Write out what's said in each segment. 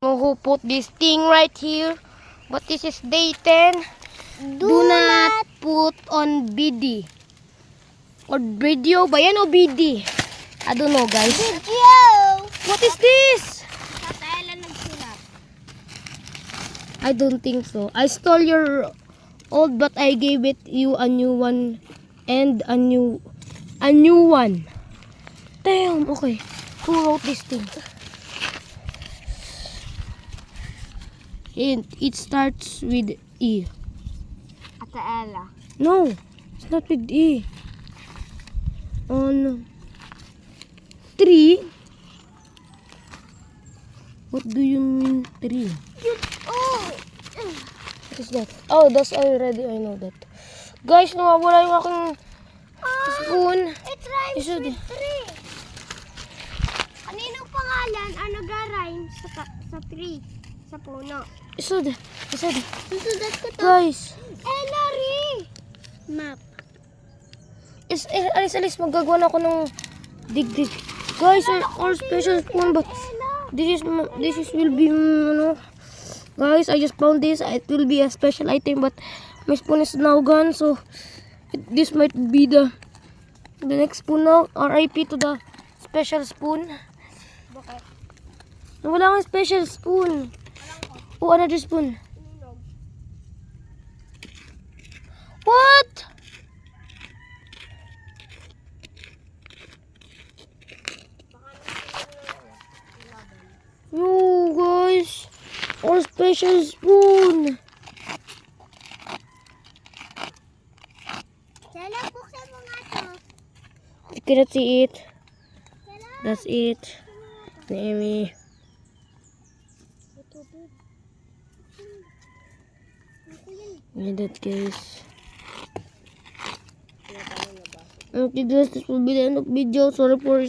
Who put this thing right here? But this is day 10. Do not put on BD. Or video ba yan o BD? I don't know, guys. Video! What is this? Katailan nagsilap. I don't think so. I stole your old, but I gave it you a new one and a new one. Damn, okay. Who wrote this thing? It starts with E. Ataela. No, it's not with E. On 3. What do you mean 3? Oh! What is that? Oh, that's already, I know that. Guys, nawawala yung aking spoon. It rhymes Isod. with 3. Kaninong pangalan ang nag-rhyme sa 3? Sa puno. Isod. Susunod ko to. Guys, Ellery! Map. alis, magagawa na ako ng dig. Guys, our special spoon, but this will be, guys, I just found this. It will be a special item, but my spoon is now gone, so this might be the next spoon now. RIP to the special spoon. Bakit? Wala kang special spoon. Oh, another spoon. What? No, guys. Our special spoon. Sala, buksan mo nga to. You cannot see it. Sala. That's it. Name. Yeah, that, guys. Okay, guys, this will be the end of video. Sorry for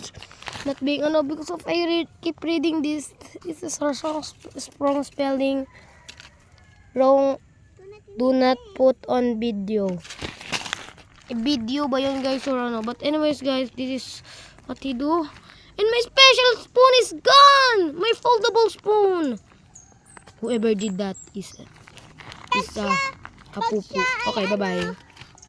not being because of I keep reading this. This is a strong spelling. Wrong. Do not put on video. Video ba yun, guys, or ano? But anyways, guys, this is what he do. And my special spoon is gone. My foldable spoon. Whoever did that is a pupu. Okay, bye-bye.